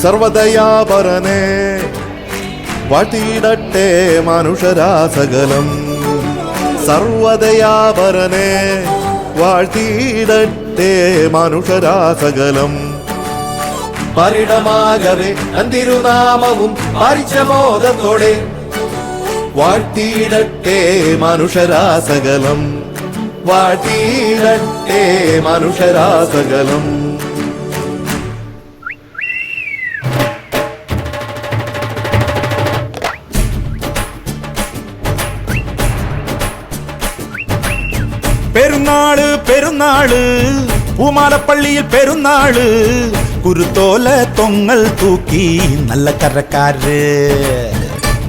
സർവദയാപരനെ വാഴ്ത്തിയിടട്ടെ മനുഷ്യരാസകലം. സർവദയാപരനെ വാഴ്ത്തിയിടട്ടെ മനുഷ്യരാസകലം. പരിണമാകവേ തിരുനാമവും പരിചമോദത്തോടെ വാഴ്ത്തിയിടട്ടെ മനുഷ്യരാസകലം. വാഴ്ത്തിയിടട്ടെ മനുഷ്യരാസകലം. പെരുന്നാള് പെരുന്നാള് പൂമാലപ്പള്ളിയിൽ പെരുന്നാള്. കുരുത്തോല തൊങ്ങൽ തൂക്കി നല്ല കരക്കാര്.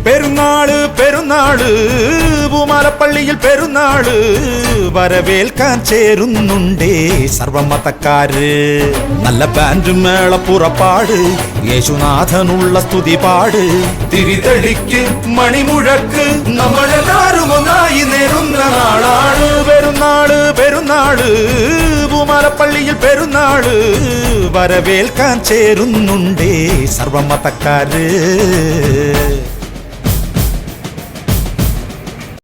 പെരുന്നാള് പെരുന്നാള് പൂമാലപ്പള്ളിയിൽ പെരുന്നാള്. വരവേൽക്കാൻ ചേരുന്നുണ്ടേ സർവമതക്കാര്. നല്ല ബാൻഡ് മേള പുറപ്പാട്, യേശുനാഥനുള്ള സ്തുതി പാട്. തിരിതെളിക്ക് മണിമുഴക്ക്, നമ്മളെല്ലാരും ഒന്നായി നേരുന്ന നാളാണ്. പെരുന്നാള് പെരുന്നാള് പൂമാലപ്പള്ളിയിൽ പെരുന്നാള്. വരവേൽക്കാൻ ചേരുന്നുണ്ടേ സർവമതക്കാര്.